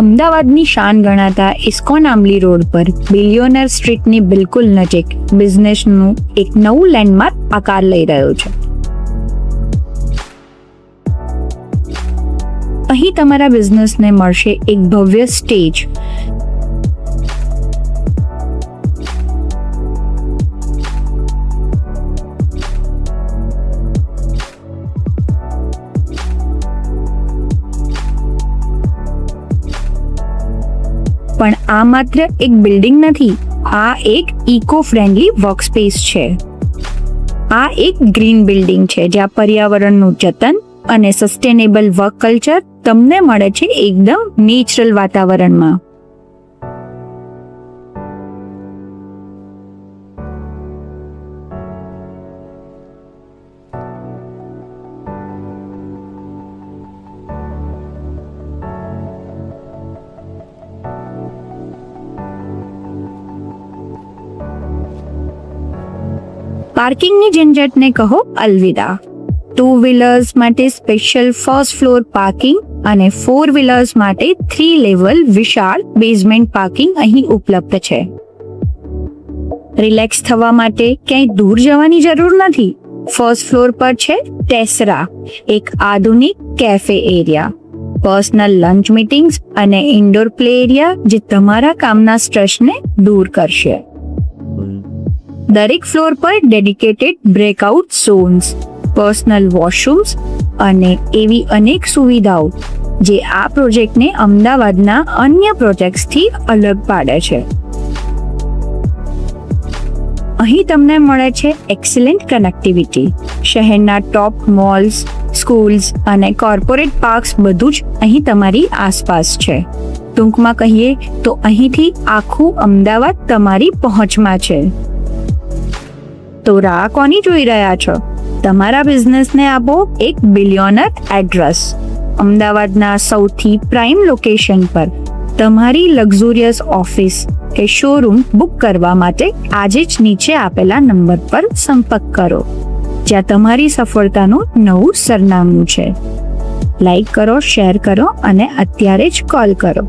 અમદાવાદની શાન ગણાતા ઇસ્કોન આંબલી રોડ પર બિલિયોનર સ્ટ્રીટની બિલકુલ નજીક બિઝનેસનું એક નવું લેન્ડમાર્ક આકાર લઈ રહ્યું છે. અહીં તમારા બિઝનેસને મળશે એક ભવ્ય સ્ટેજ, પણ આ માત્ર એક બિલ્ડિંગ નથી, આ એક ઇકો ફ્રેન્ડલી વર્કસ્પેસ છે. આ એક ગ્રીન બિલ્ડિંગ છે જ્યાં પર્યાવરણનું જતન અને સસ્ટેનેબલ વર્ક કલ્ચર તમને મળે છે એકદમ નેચરલ વાતાવરણમાં. પાર્કિંગની ઝંઝટને કહો અલવિદા. 2 વ્હીલર્સ માટે સ્પેશિયલ ફર્સ્ટ ફ્લોર પાર્કિંગ અને 4 વ્હીલર્સ માટે 3 લેવલ વિશાળ બેઝમેન્ટ પાર્કિંગ અહીં ઉપલબ્ધ છે. રિલેક્સ થવા માટે ક્યાંય દૂર જવાની જરૂર નથી. ફર્સ્ટ ફ્લોર પર છે ટેસરા, એક આધુનિક cafe area, personal lunch meetings અને ઇન્ડોર પ્લે એરિયા જે તમારા કામના સ્ટ્રેસને દૂર કરશે. દરેક ફ્લોર પર dedicated breakout zones, personal washrooms અને એવી અનેક સુવિધાઓ જે આ પ્રોજેક્ટને અમદાવાદના અન્ય પ્રોજેક્ટ્સથી અલગ પાડે છે. અહીં તમને મળે છે એક્સેલન્ટ કનેક્ટિવિટી. શહેરના ટોપ મોલ્સ, સ્કૂલ્સ અને કોર્પોરેટ પાર્ક્સ બધું જ અહીં તમારી આસપાસ છે. ટૂંકમાં કહીએ તો અહીંથી આખું અમદાવાદ તમારી પહોંચમાં છે. તો રાહ કોની જોઈ રહ્યા છો? તમારા બિઝનેસને આપો એક બિલિયોનર એડ્રેસ. અમદાવાદના સૌથી પ્રાઇમ લોકેશન પર તમારી લક્ઝુરિયસ ઓફિસ કે શોરૂમ બુક કરવા માટે આજે જ નીચે આપેલા નંબર પર સંપર્ક કરો, જ્યાં તમારી સફળતાનું નવું સરનામું છે. લાઈક કરો, શેર કરો અને અત્યારે જ કોલ કરો.